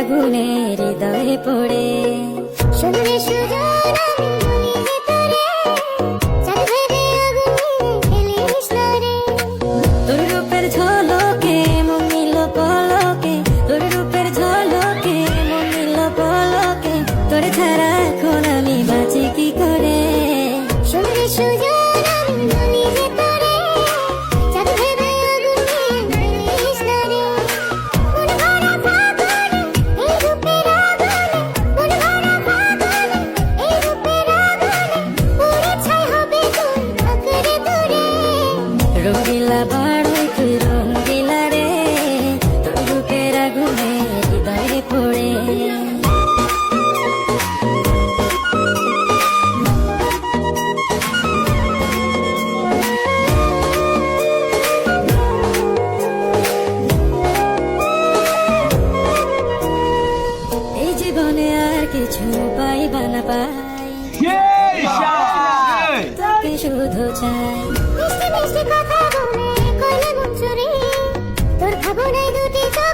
আগুনে হৃদয়ে পড়ে শুনলে সুজন আমি বলি যে তোরে চাঁদ ভেবে আগুনে খেলিস না রে তোর রূপের ঝলকে মন নিল পলকে তোর রূপের ঝলকে মন নিল পলকে তোরে ছাড়া এখন আমি বাঁচি কি করে শুনলে সুজন আমি বলি যে তোরে চাঁদ ভেবে আগুনে খেলিস না রে মন ভরা ফাগুনে এই রূপের আগুনে মন ভরা ফাগুনে এই রূপের আগুনে পুরে ছাই হবে তোর আঁকড়ে ধরে রঙিলা বাড়ই তুই রঙিলা রে তোর রূপের আগুনে হৃদয়ে পড়ে এই জীবনে আর কিছু পাইবা না পাই তোকে শুধু চাই মিষ্টি মিষ্টি কথা বলে কইলে মন চুরি তোর ভাবনায় দুটি চোখ